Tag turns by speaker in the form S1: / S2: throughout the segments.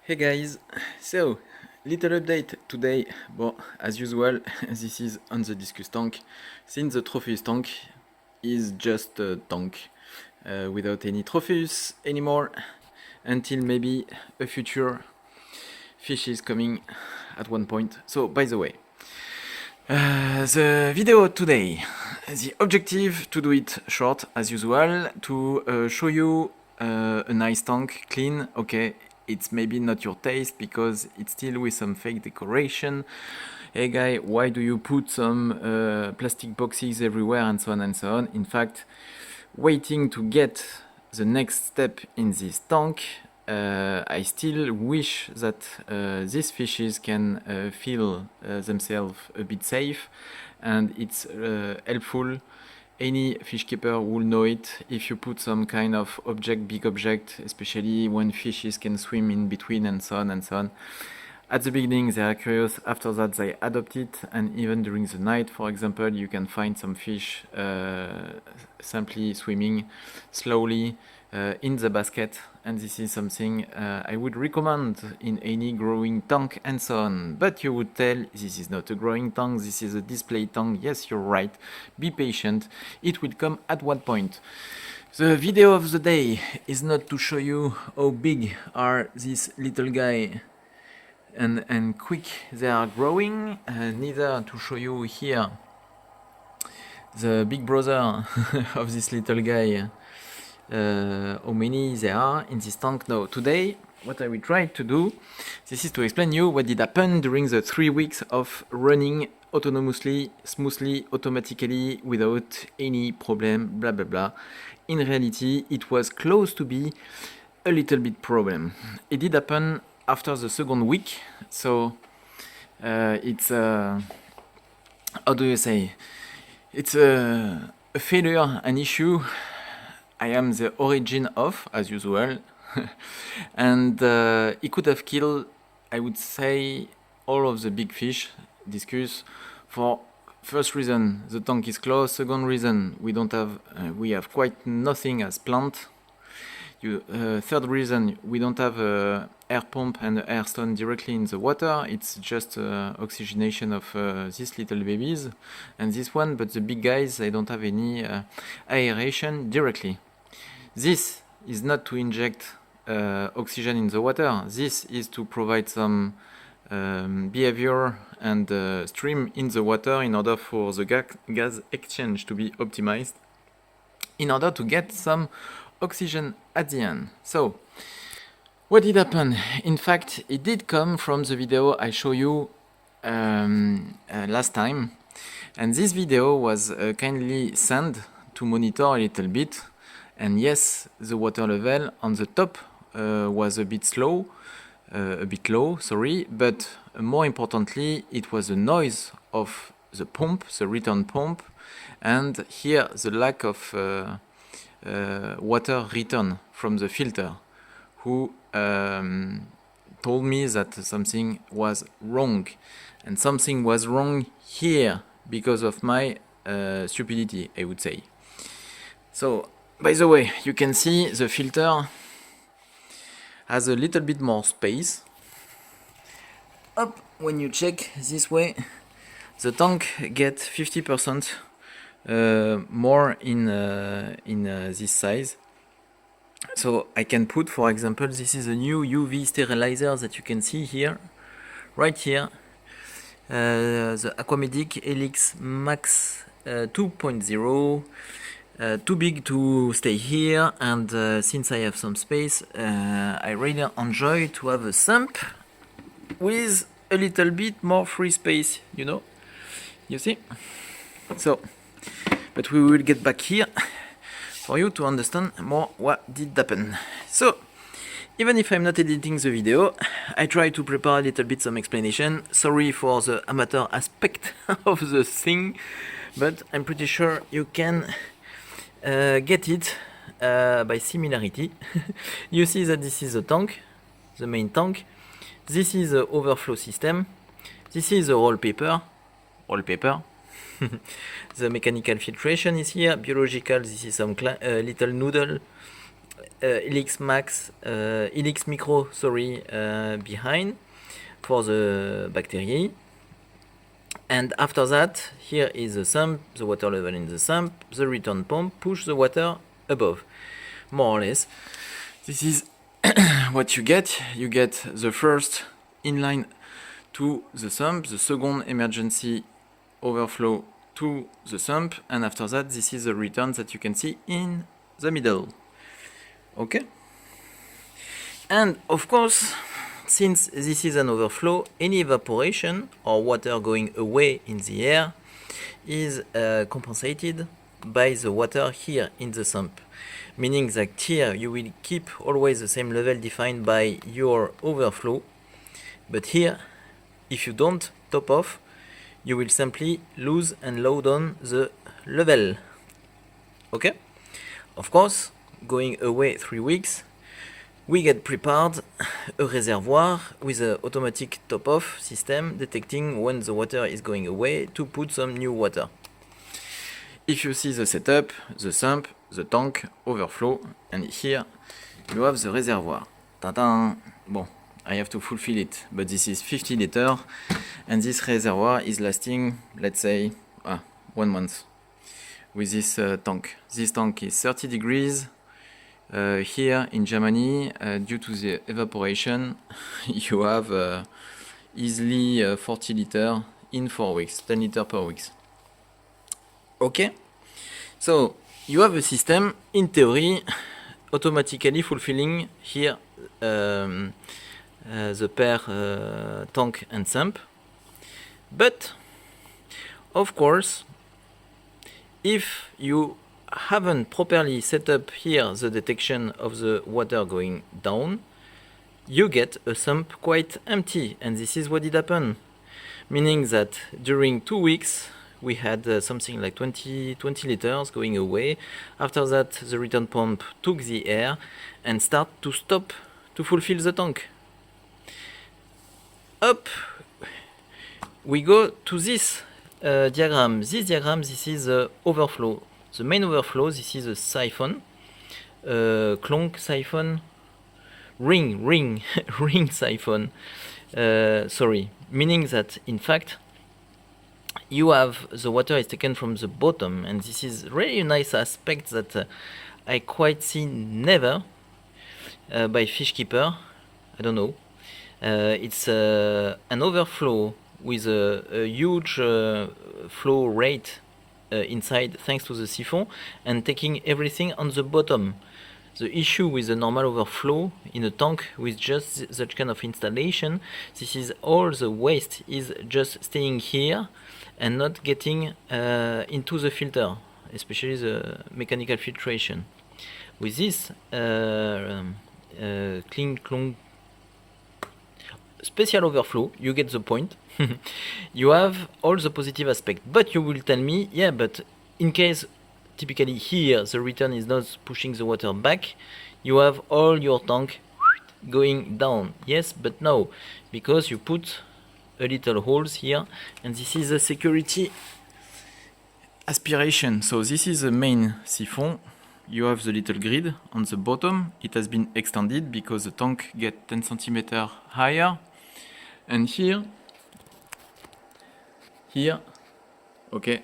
S1: Hey guys, so little update today. Well, as usual, this is on the Discus tank. Since the Tropheus tank is just a tank without any Tropheus anymore until maybe a future fish is coming at one point. So, by the way, the video today, the objective to do it short as usual, to show you a nice tank, clean, okay. It's maybe not your taste because it's still with some fake decoration. Hey guy, why do you put some plastic boxes everywhere and so on and so on? In fact, waiting to get the next step in this tank, I still wish that these fishes can feel themselves a bit safe, and it's helpful. Any fish keeper will know it. If you put some kind of object, big object, especially when fishes can swim in between and so on and so on. At the beginning they are curious, after that they adopt it, and even during the night, for example, you can find some fish simply swimming slowly in the basket, and this is something I would recommend in any growing tank and so on. But you would tell, this is not a growing tank, this is a display tank. Yes, you're right, be patient, it will come at one point. The video of the day is not to show you how big are these little guy and quick they are growing, neither to show you here the big brother of this little guy, how many there are in this tank. No, today what I will try to do, this is to explain you what did happen during the 3 weeks of running autonomously, smoothly, automatically, without any problem, blah blah blah. In reality, it was close to be a little bit problem. It did happen after the second week, so it's how do you say? It's a failure, an issue I am the origin of, as usual, and it could have killed, I would say, all of the big fish. Discuss for first reason the tank is closed. Second reason we have quite nothing as plant. Third reason, we don't have a air pump and air stone directly in the water. It's just oxygenation of these little babies and this one, but the big guys, they don't have any aeration directly. This is not to inject oxygen in the water. This is to provide some behavior and stream in the water in order for the gas exchange to be optimized, in order to get some oxygen at the end. So, what did happen? In fact, it did come from the video I showed you last time, and this video was kindly sent to monitor a little bit. And yes, the water level on the top was a bit low, sorry, but more importantly, it was the noise of the pump, the return pump, and here the lack of water return from the filter, who told me that something was wrong, and something was wrong here because of my stupidity, I would say. So, by the way, you can see the filter has a little bit more space. Up, when you check this way, the tank gets 50% more in this size. So I can put, for example, this is a new UV sterilizer that you can see here, right here, the Aquamedic Helix Max 2.0. Too big to stay here, and since I have some space, I really enjoy to have a sump with a little bit more free space, you know, you see? So, but we will get back here for you to understand more what did happen. So, even if I'm not editing the video, I try to prepare a little bit some explanation. Sorry for the amateur aspect of the thing, but I'm pretty sure you can get it by similarity. You see that this is the tank, the main tank. This is the overflow system. This is the wallpaper. The mechanical filtration is here. Biological, this is some little noodle
S2: Helix Max, Helix Micro, sorry, behind for the bacteria. And after that, here is the sump, the water level in the sump, the return pump push the water above, more or less.
S1: This is what you get. You get the first inline to the sump, the second emergency overflow to the sump, and after that, this is the return that you can see in the middle. Okay? And of course, since this is an overflow, any evaporation or water going away in the air is compensated by the water here in the sump. Meaning that here you will keep always the same level defined by your overflow, but here, if you don't top off, you will simply lose and load on the level. Okay? Of course, going away 3 weeks, we get prepared a reservoir with an automatic top-off system detecting when the water is going away to put some new water. If you see the setup, the sump, the tank, overflow, and here you have the reservoir. Ta-da! Bon, I have to fulfill it, but this is 50 liters, and this reservoir is lasting, let's say, 1 month with this tank. This tank is 30 degrees. Here in Germany, due to the evaporation, you have easily 40 liters in 4 weeks, 10 liters per week. Okay, so you have a system, in theory, automatically fulfilling here the pair tank and sump. But, of course, if you haven't properly set up here the detection of the water going down, you get a sump quite empty, and this is what did happen. Meaning that during 2 weeks we had something like 20 liters going away. After that, the return pump took the air and stop to fulfill the tank. Up we go to this diagram. This diagram, this is the overflow. The main overflow, this is a siphon, clonk siphon, ring siphon, sorry, meaning that in fact you have the water is taken from the bottom, and this is really a nice aspect that I quite see never by fish keeper. I don't know. It's an overflow with a huge flow rate inside thanks to the siphon and taking everything on the bottom. The issue with the normal overflow in a tank with just such kind of installation, this is all the waste is just staying here and not getting into the filter, especially the mechanical filtration. With this clean clone special overflow, you get the point. You have all the positive aspect, but you will tell me, yeah, but in case typically here the return is not pushing the water back, you have all your tank going down. Yes, but no, because you put a little holes here, and this is a security aspiration. So this is the main siphon. You have the little grid on the bottom. It has been extended because the tank get 10 centimeters higher. And here, okay,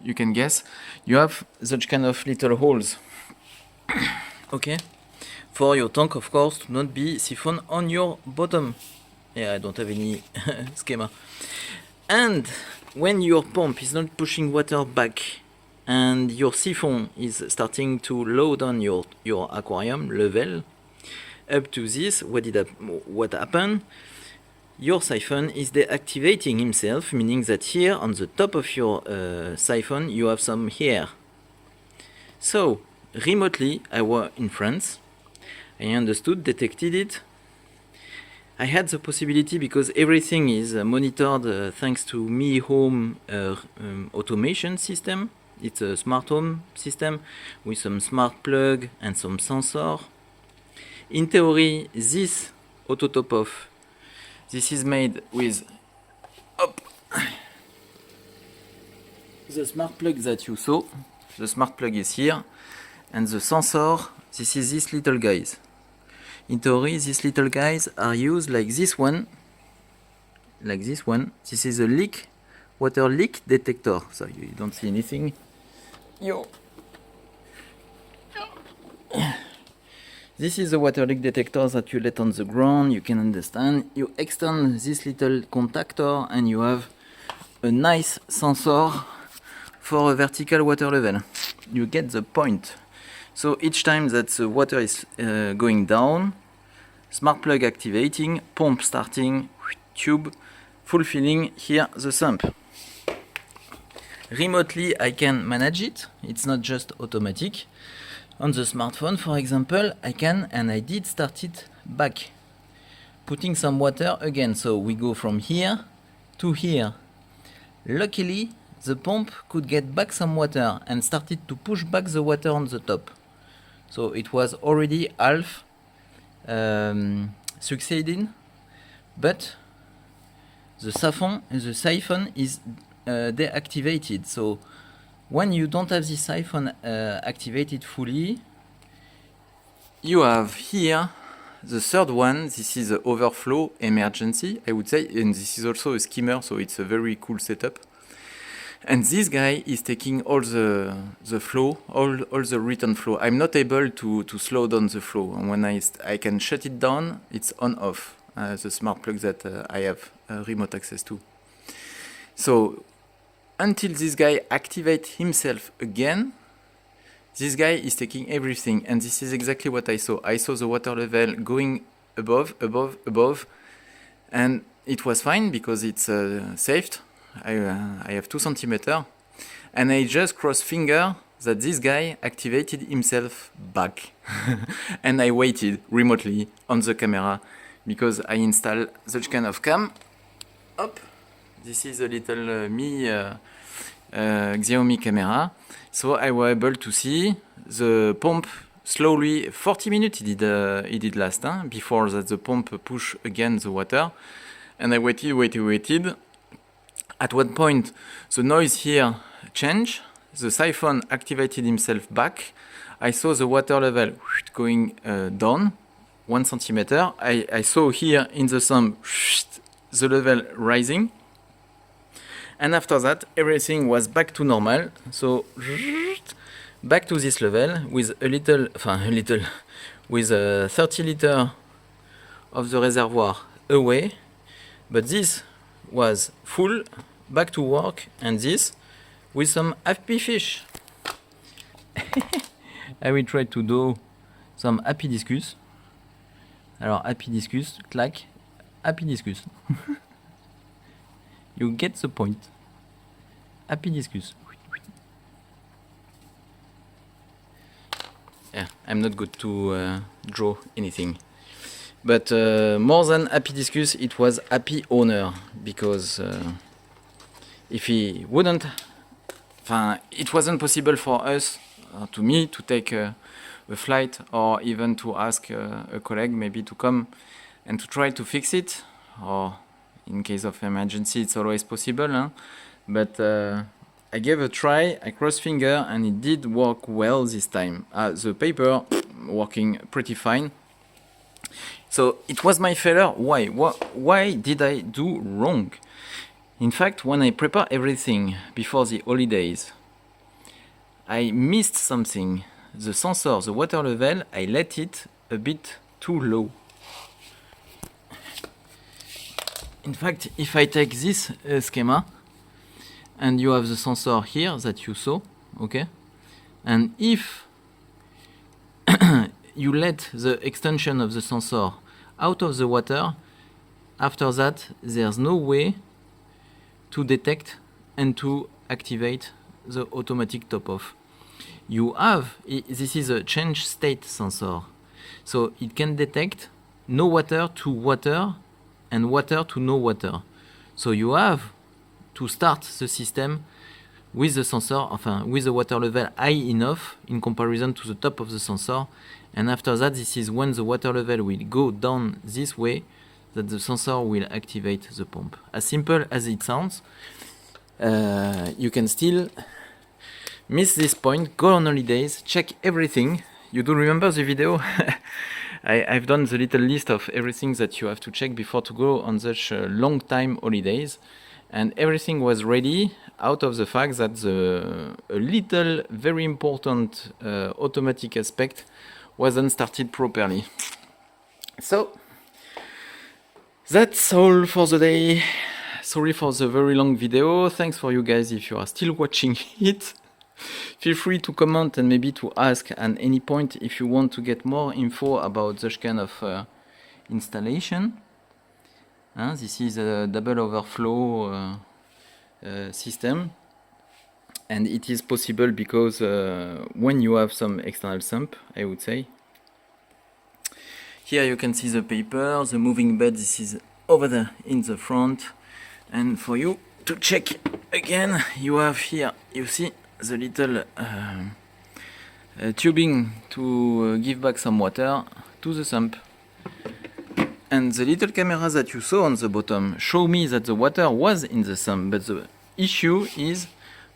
S1: you can guess, you have such kind of little holes. Okay, for your tank, of course, to not be siphon on your bottom. Yeah, I don't have any schema. And when your pump is not pushing water back and your siphon is starting to load on your aquarium level, up to this, what happened? Your siphon is deactivating himself, meaning that here on the top of your siphon you have some air. So remotely, I was in France, I understood, detected it. I had the possibility, because everything is monitored thanks to Mi Home automation system. It's a smart home system with some smart plug and some sensor. In theory, this auto top off, this is made with the smart plug that you saw. The smart plug is here, and the sensor
S2: this is these little guys. In theory, these little guys are used like this one. Like this one. This is a water leak detector. So you don't see anything. This is a water leak detector that you let on the ground. You can understand. You extend this little contactor and you have a nice sensor for a vertical water level. You get the point. So each time that the water is going down, smart plug activating, pump starting, tube fulfilling here the sump. Remotely I can manage it. It's not just automatic. On the smartphone, for example, I can, and I did start it back, putting some water again. So we go from here to here. Luckily, the pump could get back some water and started to push back the water on the top. So it was already half succeeding, but the siphon is deactivated. So when you don't have the siphon activated fully, you have here the third one. This is the overflow emergency, I would say, and this is also a skimmer, so it's a very cool setup. And this guy is taking all the flow, all the return flow. I'm not able to slow down the flow, and when I can shut it down, it's on off, the smart plug that I have remote access to. So until this guy activates himself again, this guy is taking everything, and this is exactly what I saw. I saw the water level going above, and it was fine because it's saved. I have 2 centimeters, and I just crossed finger that this guy activated himself back. And I waited remotely on the camera because I installed such kind of cam. Up. This is a little Xiaomi camera. So I was able to see the pump slowly. 40 minutes it did last, before that the pump push again the water. And I waited. At one point, the noise here changed. The siphon activated himself back. I saw the water level going down 1 centimeter. I saw here in the sump the level rising. And after that, everything was back to normal. So back to this level with with 30 liters of the reservoir away. But this was full, back to work, and this with some happy fish. I will try to do some happy discus. Alors happy discus, clac, happy discus. You get the point. Happy discus. Yeah, I'm not good to draw anything. But more than happy discus, it was happy owner, because if he wouldn't, it wasn't possible for us, to me, to take a flight, or even to ask a colleague maybe to come and to try to fix it, or in case of emergency, it's always possible. But I gave a try, I crossed finger, and it did work well this time. The paper working pretty fine. So it was my failure. Why did I do wrong? In fact, when I prepare everything before the holidays, I missed something. The sensor, the water level, I let it a bit too low. In fact, if I take this schema, and you have the sensor here that you saw, okay? And if you let the extension of the sensor out of the water, after that, there's no way to detect and to activate the automatic top off. This is a change state sensor. So it can detect no water to water and water to no water. So you have to start the system with the sensor, with the water level high enough in comparison to the top of the sensor. And after that, this is when the water level will go down this way that the sensor will activate the pump. As simple as it sounds, you can still miss this point, go on holidays, check everything.
S1: you do remember the video? I've done the little list of everything that you have to check before to go on such long time holidays, and everything was ready out of the fact that a little very important automatic aspect wasn't started properly. So that's all for the day. Sorry for the very long video. Thanks for you guys if you are still watching it. Feel free to comment and maybe to ask at any point if you want to get more info about such kind of installation. This is a double overflow system, and it is possible because when you have some external sump, I would say. Here you can see the paper, the moving bed, this is over there in the front. And for you to check again, you have here, you see the little tubing to give back some water to the sump. And the little camera that you saw on the bottom show me that the water was in the sump, but the issue is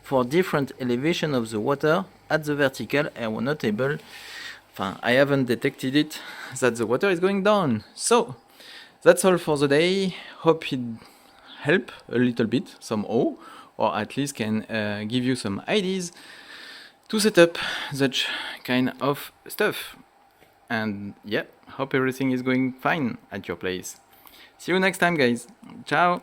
S1: for different elevation of the water at the vertical, I was not able, I haven't detected it, that the water is going down. So that's all for the day. Hope it help a little bit somehow, or at least can give you some ideas to set up such kind of stuff. And yeah, hope everything is going fine at your place. See you next time, guys. Ciao.